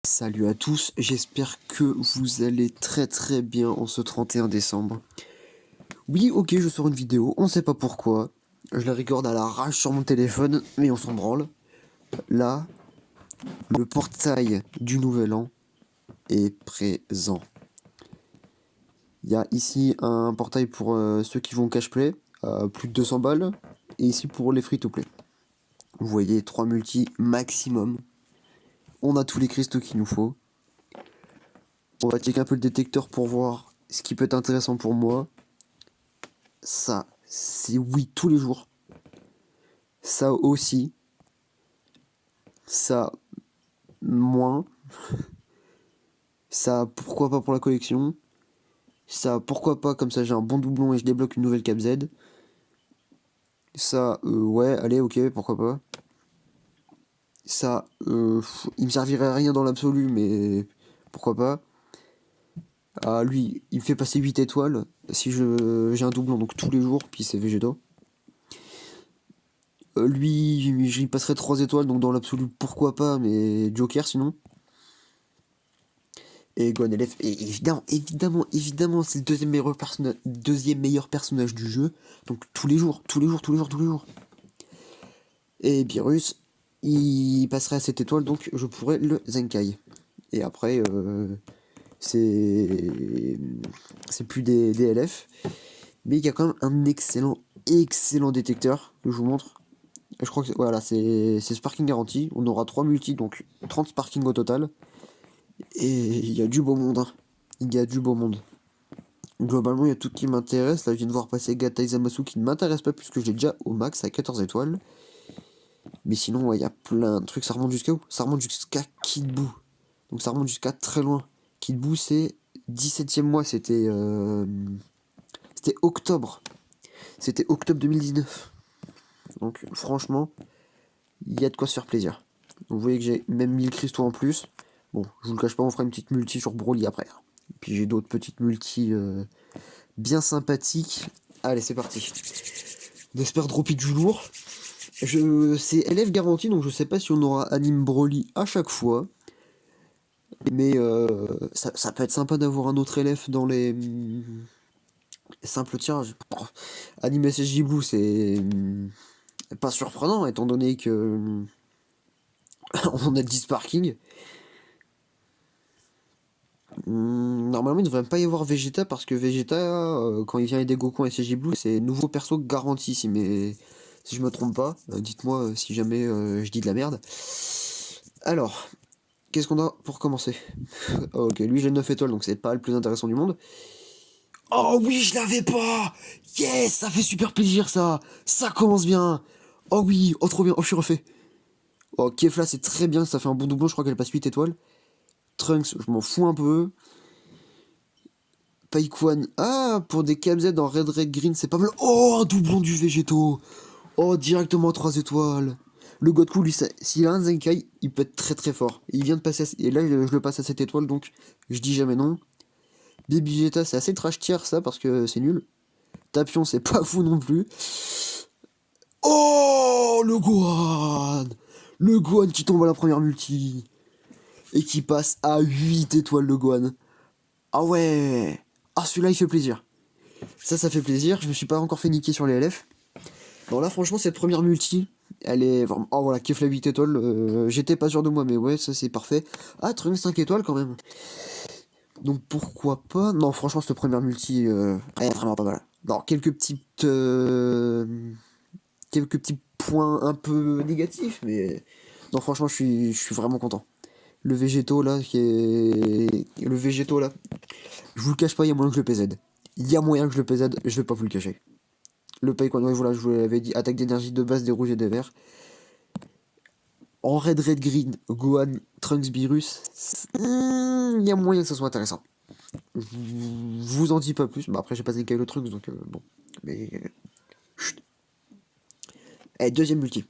Salut à tous, j'espère que vous allez très bien en ce 31 décembre. Oui, ok, je sors une vidéo, on sait pas pourquoi. Je la regarde à l'arrache sur mon téléphone, mais on s'en branle. Là, le portail du nouvel an est présent. Il y a ici un portail pour ceux qui vont cash-play, plus de 200 balles, et ici pour les free-to-play. Vous voyez, 3 multi maximum. On a tous les cristaux qu'il nous faut. On va checker un peu le détecteur pour voir ce qui peut être intéressant pour moi. Ça, c'est oui tous les jours. Ça aussi. Ça, moins. Ça, pourquoi pas pour la collection. Ça, pourquoi pas, comme ça j'ai un bon doublon et je débloque une nouvelle cap Z. Ça, ouais, allez, ok, pourquoi pas. Ça, il me servirait à rien dans l'absolu, mais pourquoi pas. Ah, lui, il me fait passer 8 étoiles si j'ai un doublon, donc tous les jours, puis c'est végétaux. Lui, j'y passerai 3 étoiles, donc dans l'absolu, pourquoi pas, mais Joker sinon. Et Gonelef, et évidemment, c'est le deuxième meilleur personnage du jeu. Donc tous les jours. Et Beerus, il passerait à cette étoile, donc je pourrais le Zenkai. Et après, c'est plus des LF. Mais il y a quand même un excellent détecteur que je vous montre. Je crois que voilà, c'est Sparking garanti. On aura 3 multis, donc 30 Sparking au total. Et il y a du beau monde, hein. Il y a du beau monde. Globalement, il y a tout qui m'intéresse. Là, je viens de voir passer Gata Zamasu qui ne m'intéresse pas puisque je l'ai déjà au max à 14 étoiles. Mais sinon, ouais, il y a plein de trucs. Ça remonte jusqu'à où? Ça remonte jusqu'à Kid Buu. Donc ça remonte jusqu'à très loin. Kid Buu, c'est 17e mois. C'était octobre. C'était octobre 2019. Donc franchement, il y a de quoi se faire plaisir. Donc, vous voyez que j'ai même 1000 cristaux en plus. Bon, je vous le cache pas, on fera une petite multi sur Broly après. Puis j'ai d'autres petites multis bien sympathiques. Allez, c'est parti. On espère dropper du lourd. C'est LF garanti, donc je sais pas si on aura anime Broly à chaque fois. Mais ça peut être sympa d'avoir un autre LF dans les simples tirages. Anime SSJ Blue, c'est pas surprenant étant donné que on a 10 parking. Normalement, il ne devrait pas y avoir Vegeta parce que Vegeta, quand il vient aider Goku en SSJ Blue, c'est nouveau perso garanti. Si je me trompe pas, dites-moi si jamais je dis de la merde. Alors, qu'est-ce qu'on a pour commencer? Ok, lui j'ai 9 étoiles, donc c'est pas le plus intéressant du monde. Oh oui, je l'avais pas! Yes, ça fait super plaisir ça! Ça commence bien! Oh oui, oh trop bien, oh je suis refait. Oh, Kefla c'est très bien, ça fait un bon doublon, je crois qu'elle passe 8 étoiles. Trunks, je m'en fous un peu. Paikwan, ah, pour des KMZ en Red Green, c'est pas mal. Oh, un doublon du Végétaux! Oh, directement 3 étoiles! Le Godku, lui, s'il a un Zenkai, il peut être très fort. Il vient de passer et là, je le passe à 7 étoiles, donc je dis jamais non. Baby Vegeta, c'est assez trash tier ça, parce que c'est nul. Tapion, c'est pas fou non plus. Oh, le Gohan! Le Gohan qui tombe à la première multi. Et qui passe à 8 étoiles, le Gohan. Ah ouais! Ah, celui-là, il fait plaisir. Ça fait plaisir. Je me suis pas encore fait niquer sur les LF. Bon, là, franchement, cette première multi, elle est vraiment. Oh, voilà, Kefla 8 étoiles. J'étais pas sûr de moi, mais ouais, ça c'est parfait. Ah, Trunks 5 étoiles quand même. Donc pourquoi pas. Non, franchement, cette première multi, elle est vraiment pas mal. Alors, quelques petits points un peu négatifs, mais non, franchement, je suis vraiment content. Le végétaux là, le végétaux là, je vous le cache pas, il y a moyen que je le PZ. Il y a moyen que je le PZ, je vais pas vous le cacher. Le Paikon, voilà, je vous l'avais dit, attaque d'énergie de base des rouges et des verts. En red green, Gohan, Trunks, Beerus, il y a moyen que ça soit intéressant. Je vous en dis pas plus, bah après j'ai pas avec le Trunks, donc bon. Mais chut. Eh, deuxième multi.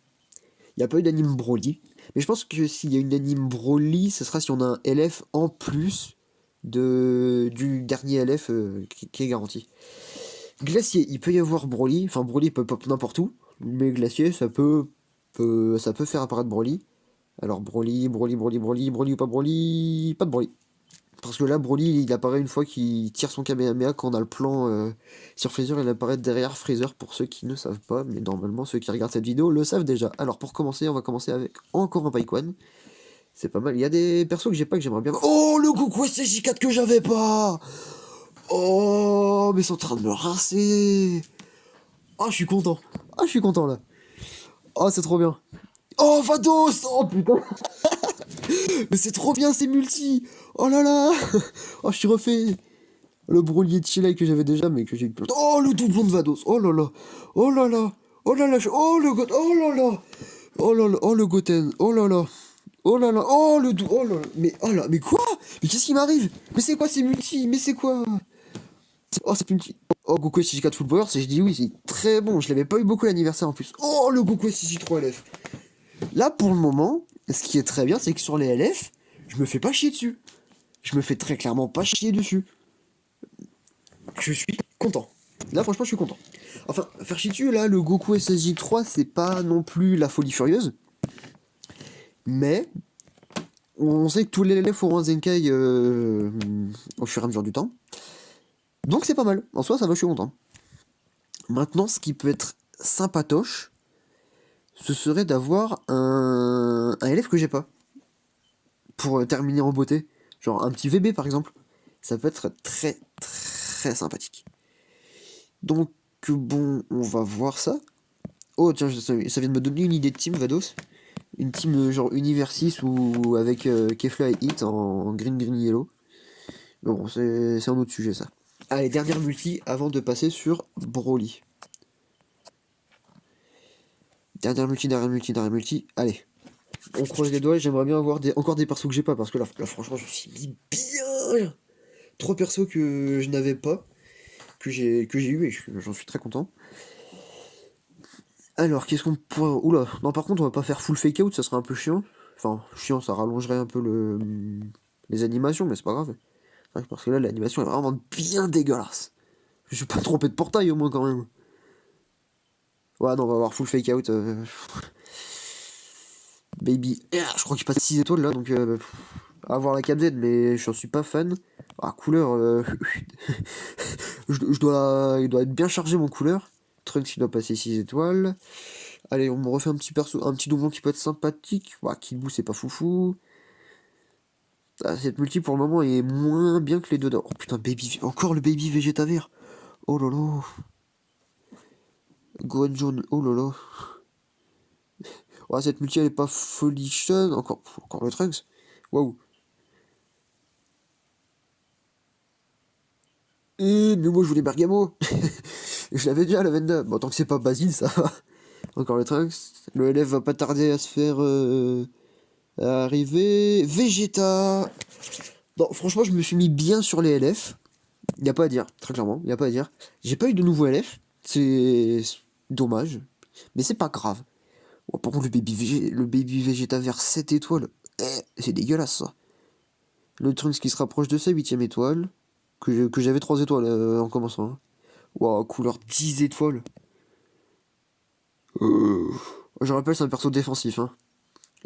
Il n'y a pas eu d'anime Broly. Mais je pense que s'il y a une anime Broly, ce sera si on a un LF en plus du dernier LF qui est garanti. Glacier, il peut y avoir Broly. Enfin, Broly peut pop n'importe où. Mais Glacier, ça peut faire apparaître Broly. Alors Broly, Broly, Broly, Broly, Broly ou pas Broly? Pas de Broly. Parce que là, Broly, il apparaît une fois qu'il tire son Kamehameha quand on a le plan sur Freezer, il apparaît derrière Freezer pour ceux qui ne savent pas, mais normalement ceux qui regardent cette vidéo le savent déjà. Alors pour commencer, on va commencer avec encore un Paikwan. C'est pas mal, il y a des persos que j'ai pas que j'aimerais bien... Oh, le Goku SSJ4 que j'avais pas! Oh, mais ils sont en train de me rincer! Oh, je suis content! Ah, je suis content là! Oh, c'est trop bien! Oh, Vados! Oh putain! Mais c'est trop bien ces multi! Oh là là! Oh, je suis refait! Le Broly de Chile que j'avais déjà, mais que j'ai eu. Oh, le doublon de Vados! Oh là là! Oh là là! Oh là là! Oh le Goten! Oh là là! Oh là là! Oh le Goten! Oh là là! Oh là là! Oh le dou! Oh là là! Mais oh là! Mais quoi? Mais qu'est-ce qui m'arrive? Mais c'est quoi ces multi? Mais c'est quoi? Oh, c'est multi. Oh, Goku SJ4 Full Power, je dis oui, c'est très bon. Je l'avais pas eu beaucoup à l'anniversaire en plus. Oh, le Goku SJ3 LF. Là, pour le moment, ce qui est très bien, c'est que sur les LF, je me fais pas chier dessus. Je me fais très clairement pas chier dessus. Je suis content. Là, franchement, je suis content. Enfin, faire chier dessus, là, le Goku SSJ3, c'est pas non plus la folie furieuse. Mais, on sait que tous les LF auront un Zenkai au fur et à mesure du temps. Donc, c'est pas mal. En soi, ça va, je suis content. Maintenant, ce qui peut être sympatoche, ce serait d'avoir un LF que j'ai pas. Pour terminer en beauté. Genre un petit VB, par exemple. Ça peut être très, très sympathique. Donc, bon, on va voir ça. Oh, tiens, ça vient de me donner une idée de team, Vados. Une team genre Universis ou avec Kefla et Hit en green, green, yellow. Mais bon, c'est un autre sujet, ça. Allez, dernière multi avant de passer sur Broly. Dernière multi, dernière multi, dernière multi. Allez, on croise les doigts. J'aimerais bien avoir encore des persos que j'ai pas parce que là franchement, je me suis mis bien. 3 persos que je n'avais pas, que j'ai eu et j'en suis très content. Alors, qu'est-ce qu'on pourrait... Oula, non par contre on va pas faire full fake out, ça serait un peu chiant. Enfin, chiant, ça rallongerait un peu les animations, mais c'est pas grave. Parce que là, l'animation est vraiment bien dégueulasse. Je suis pas trompé de portail au moins quand même. Ouais, non, on va avoir full fake out. Baby. Je crois qu'il passe 6 étoiles là, donc avoir la 4Z, mais j'en suis pas fan. Ah, couleur. Il doit être bien chargé mon couleur. Trunks il doit passer 6 étoiles. Allez, on me refait un petit perso, un petit doublon qui peut être sympathique. Ouah, Kid c'est pas foufou. Ah, cette multi pour le moment est moins bien que les deux d'or. Oh putain, encore le baby Vegeta vert. Oh lolo. Gohan jaune, oh lolo. Ouais, cette multi elle est pas folichonne. Encore le Trunks. Waouh. Mais moi je voulais Bergamo. Je l'avais déjà la Venda. Bon, tant que c'est pas Basile, ça va. Encore le Trunks. Le LF va pas tarder à se faire arriver. Vegeta. Bon, franchement, je me suis mis bien sur les LF. Y a pas à dire, très clairement, y a pas à dire. J'ai pas eu de nouveau LF. C'est dommage. Mais c'est pas grave. Oh, par contre, le baby Vegeta vers 7 étoiles. C'est dégueulasse ça. Le Trunks qui se rapproche de sa 8ème étoile. Que j'avais 3 étoiles en commençant. Hein. Wow, couleur 10 étoiles. Je rappelle, c'est un perso défensif. Hein.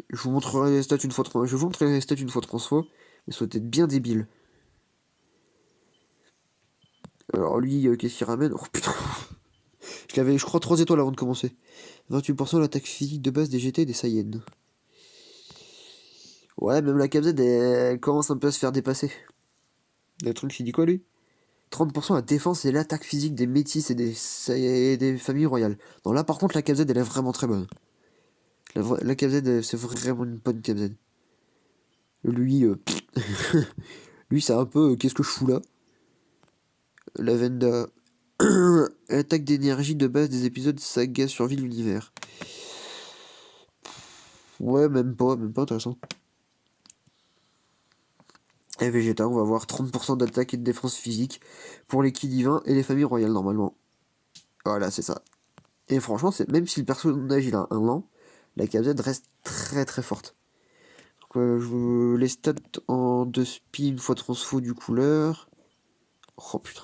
Je vous montrerai les stats une fois, je vous montrerai les stats une fois 30 fois. Mais ça doit être bien débile. Alors lui, qu'est-ce qu'il ramène? Oh putain. Je l'avais, je crois, 3 étoiles avant de commencer. 28% l'attaque physique de base des GT et des Saiyans. Ouais, même la KZ, elle commence un peu à se faire dépasser. Le truc, il dit quoi, lui? 30% la défense et l'attaque physique des métis et des familles royales. Non, là, par contre, la KZ, elle est vraiment très bonne. La KZ, c'est vraiment une bonne KZ. Lui, lui, c'est un peu, qu'est-ce que je fous là? La Venda. Attaque d'énergie de base des épisodes saga survie de l'univers. Ouais, même pas intéressant. Et Vegeta, on va avoir 30% d'attaque et de défense physique pour les ki divins et les familles royales normalement. Voilà, c'est ça. Et franchement, même si le personnage il a un lent, la KZ reste très très forte. Donc, les stats en 2 spi une fois transfo du couleur. Oh putain.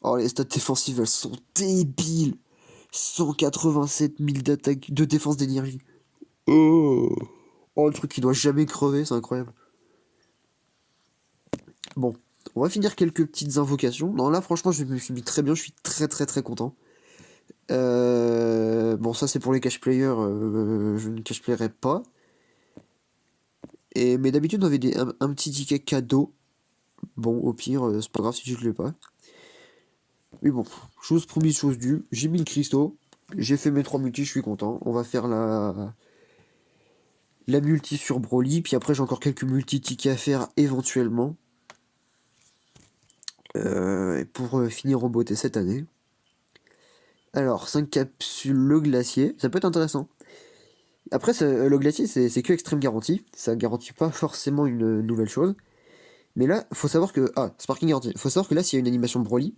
Oh, les stats défensives elles sont débiles. 187 000 d'attaque, de défense d'énergie. Oh. Oh, le truc qui doit jamais crever, c'est incroyable. Bon, on va finir quelques petites invocations. Non, là, franchement, je me suis mis très bien, je suis très très très content. Bon, ça, c'est pour les cash players, je ne cash playerai pas. Mais d'habitude, on avait un petit ticket cadeau. Bon, au pire, c'est pas grave si je l'ai pas. Mais bon, chose promise, chose due. J'ai mis le cristaux. J'ai fait mes 3 multis, je suis content. On va faire la multi sur Broly. Puis après, j'ai encore quelques multi-tickets à faire éventuellement. Pour finir en beauté cette année. Alors, 5 capsules le glacier. Ça peut être intéressant. Après, le glacier, c'est que extrême garantie. Ça garantit pas forcément une nouvelle chose. Mais là, faut savoir que... Ah, Sparking garantie. Faut savoir que là, s'il y a une animation Broly,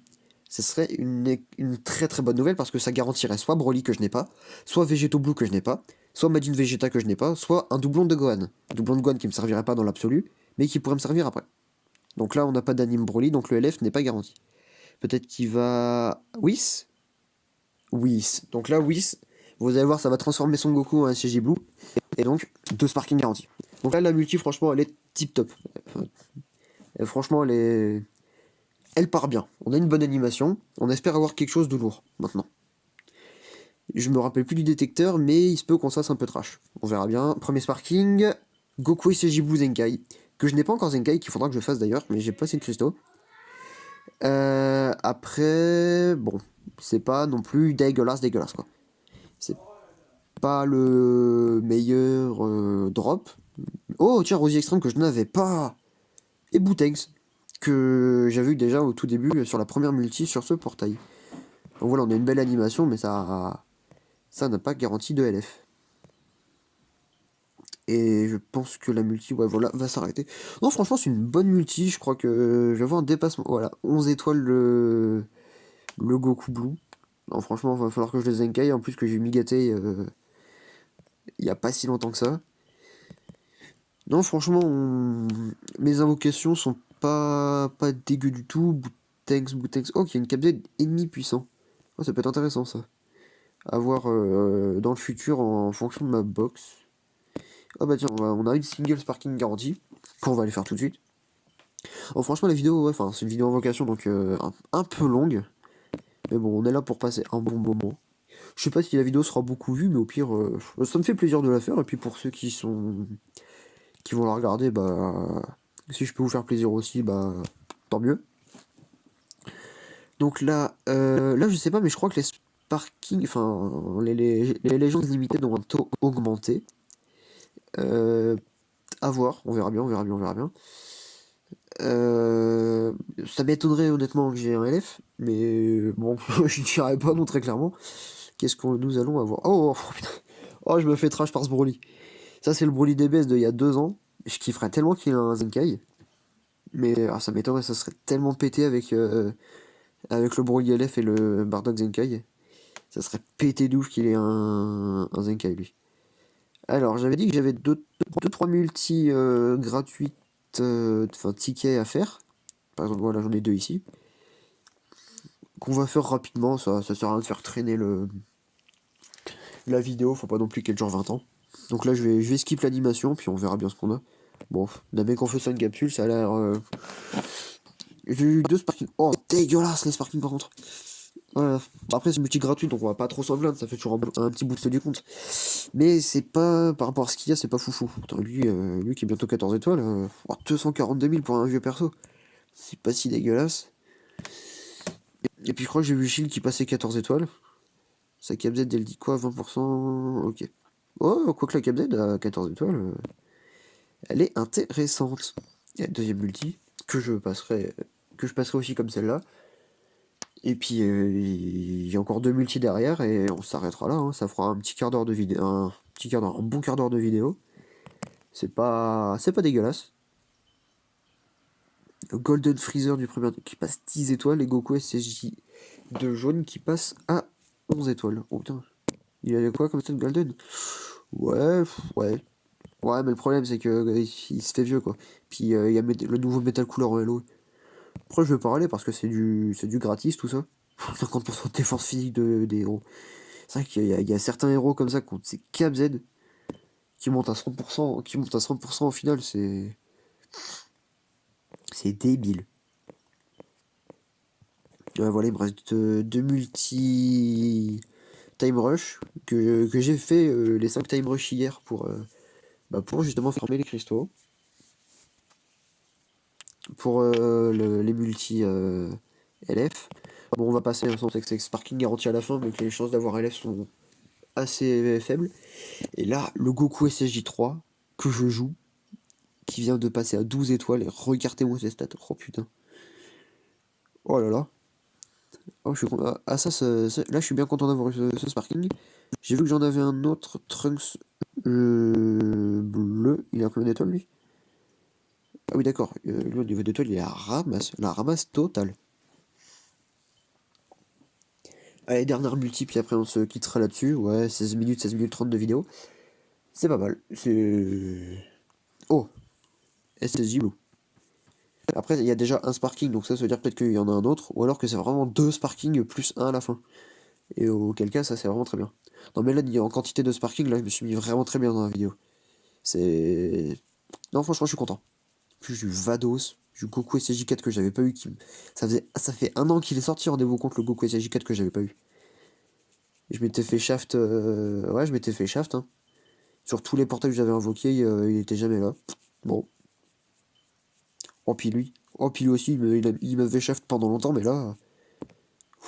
ce serait une très très bonne nouvelle parce que ça garantirait soit Broly que je n'ai pas, soit Végéto Blue que je n'ai pas, soit Majin Vegeta que je n'ai pas, soit un doublon de Gohan. Un doublon de Gohan qui me servirait pas dans l'absolu, mais qui pourrait me servir après. Donc là, on n'a pas d'anime Broly, donc le LF n'est pas garanti. Peut-être qu'il va... Whis. Whis. Donc là, Whis, vous allez voir, ça va transformer Son Goku en CG Blue, et donc 2 Sparking garantis. Donc là, la multi, franchement, elle est tip top. Franchement, elle part bien. On a une bonne animation. On espère avoir quelque chose de lourd maintenant. Je me rappelle plus du détecteur, mais il se peut qu'on se fasse un peu trash. On verra bien. Premier sparking, Goku et Sejibu Zenkai. Que je n'ai pas encore Zenkai, qu'il faudra que je fasse d'ailleurs, mais j'ai pas assez de cristaux. Après, bon, c'est pas non plus dégueulasse quoi. C'est pas le meilleur drop. Oh, tiens, Rosy Extreme que je n'avais pas. Et Boutex, que j'avais eu déjà au tout début sur la première multi sur ce portail. Donc voilà, on a une belle animation, mais ça n'a pas garanti de LF. Et je pense que la multi, ouais, voilà, va s'arrêter. Non, franchement, c'est une bonne multi. Je crois que je vais avoir un dépassement. Voilà, 11 étoiles le Goku Blue. Non, franchement, il va falloir que je les Zenkai. En plus, que j'ai migaté il n'y a pas si longtemps que ça. Non, franchement, mes invocations sont pas dégueu du tout. Boutex. Oh, il y a une cap Z ennemi puissant. Oh, ça peut être intéressant ça. À voir dans le futur en fonction de ma box. Ah bah tiens, on a une single sparking garantie, qu'on va aller faire tout de suite. Oh, franchement, la vidéo, ouais, enfin, c'est une vidéo invocation, donc un peu longue. Mais bon, on est là pour passer un bon moment. Je sais pas si la vidéo sera beaucoup vue, mais au pire, ça me fait plaisir de la faire. Et puis pour ceux qui vont la regarder, bah, si je peux vous faire plaisir aussi, bah, tant mieux. Donc là, je sais pas, mais je crois que les sparking, enfin, les légendes limitées ont un taux augmenté. À voir, on verra bien. Ça m'étonnerait honnêtement que j'ai un LF, mais bon, je dirais pas non très clairement. Qu'est-ce que nous allons avoir? Oh, putain. Oh, je me fais trash par ce Broly. Ça, c'est le Broly DBS d'il y a 2 ans. Je kifferais tellement qu'il ait un Zenkai. Mais ça m'étonnerait, ça serait tellement pété avec le Broly LF et le Bardock Zenkai. Ça serait pété de ouf qu'il ait un Zenkai, lui. Alors, j'avais dit que j'avais 2-3 multi gratuites, enfin tickets à faire. Par exemple, voilà, j'en ai 2 ici. Qu'on va faire rapidement, ça sert à rien de faire traîner la vidéo, faut pas non plus qu'elle dure 20 ans. Donc là, je vais skip l'animation, puis on verra bien ce qu'on a. Bon, d'un qu'on fait ça une capsule, ça a l'air... J'ai eu 2 sparking. Oh, dégueulasse les sparking par contre. Voilà. Après, c'est multi gratuit, donc on va pas trop s'en plaindre, ça fait toujours un petit boost du compte. Mais c'est pas, par rapport à ce qu'il y a, c'est pas foufou. Putain, lui qui est bientôt 14 étoiles, 242 000 pour un vieux perso. C'est pas si dégueulasse. Et puis je crois que j'ai vu Shield qui passait 14 étoiles. Sa CapZ, elle dit quoi? 20%? Ok. Oh, quoique la CapZ à 14 étoiles, elle est intéressante. Il y a la deuxième multi, que je passerai aussi comme celle-là. Et puis il y a encore 2 multis derrière et on s'arrêtera là. Hein. Ça fera un petit quart d'heure de vidéo. Un bon quart d'heure de vidéo. C'est pas dégueulasse. Le Golden Freezer du premier qui passe 10 étoiles et Goku SSJ de jaune qui passe à 11 étoiles. Oh putain. Il y avait quoi comme ça de Golden? Ouais. Ouais, mais le problème c'est que il se fait vieux quoi. Puis il y a le nouveau Metal Couleur en Hello. Après je vais parler parce que c'est du gratis tout ça. 50% de défense physique des héros. C'est vrai qu'il y a certains héros comme ça qui ont ces cap Z qui monte à 100%, qui monte à 100% au final, c'est débile. Voilà, il me reste deux multi time rush que j'ai fait les 5 time rush hier pour justement farmer les cristaux. Pour les multi LF. Bon, on va passer à un sens avec Sparking garanti à la fin, mais que les chances d'avoir LF sont assez faibles. Et là, le Goku SSJ3 que je joue, qui vient de passer à 12 étoiles, et regardez-moi ses stats. Oh putain. Oh là là. Oh, je suis là, je suis bien content d'avoir eu ce Sparking. J'ai vu que j'en avais un autre, Trunks bleu. Il a combien d'étoiles lui? Ah oui, d'accord. Lui, au niveau d'étoiles, il est à la ramasse totale. Allez, dernière multi, puis après on se quittera là-dessus. Ouais, 16 minutes 30 de vidéo. C'est pas mal. C'est... Oh, SSJ Blue. Après, il y a déjà un Sparking, donc ça veut dire peut-être qu'il y en a un autre. Ou alors que c'est vraiment 2 Sparking plus 1 à la fin. Et auquel cas, ça c'est vraiment très bien. Non mais là, en quantité de Sparking, là, je me suis mis vraiment très bien dans la vidéo. C'est... Non, franchement, je suis content. Plus du Vados, du Goku SSJ4 que j'avais pas eu. Ça fait un an qu'il est sorti, rendez-vous compte, le Goku SSJ4 que j'avais pas eu. Je m'étais fait shaft... Ouais, je m'étais fait shaft, hein. Sur tous les portails que j'avais invoqués, il était jamais là. Bon. Oh, puis lui. Oh, puis lui aussi, il m'avait shaft pendant longtemps, mais là...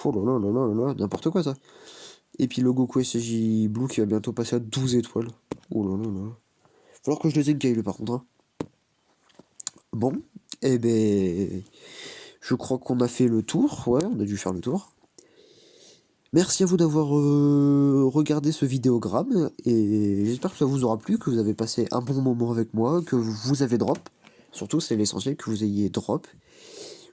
Oh là là là là là là, n'importe quoi, ça. Et puis le Goku SJ Blue qui va bientôt passer à 12 étoiles. Oh là là là. Falloir que je les encale, par contre, hein. Bon. Eh ben... Je crois qu'on a fait le tour. Ouais, on a dû faire le tour. Merci à vous d'avoir regardé ce vidéogramme, et j'espère que ça vous aura plu, que vous avez passé un bon moment avec moi, que vous avez drop. Surtout, c'est l'essentiel, que vous ayez drop.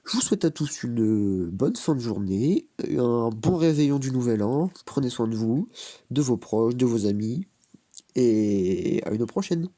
Je vous souhaite à tous une bonne fin de journée, un bon réveillon du nouvel an, prenez soin de vous, de vos proches, de vos amis, et à une prochaine.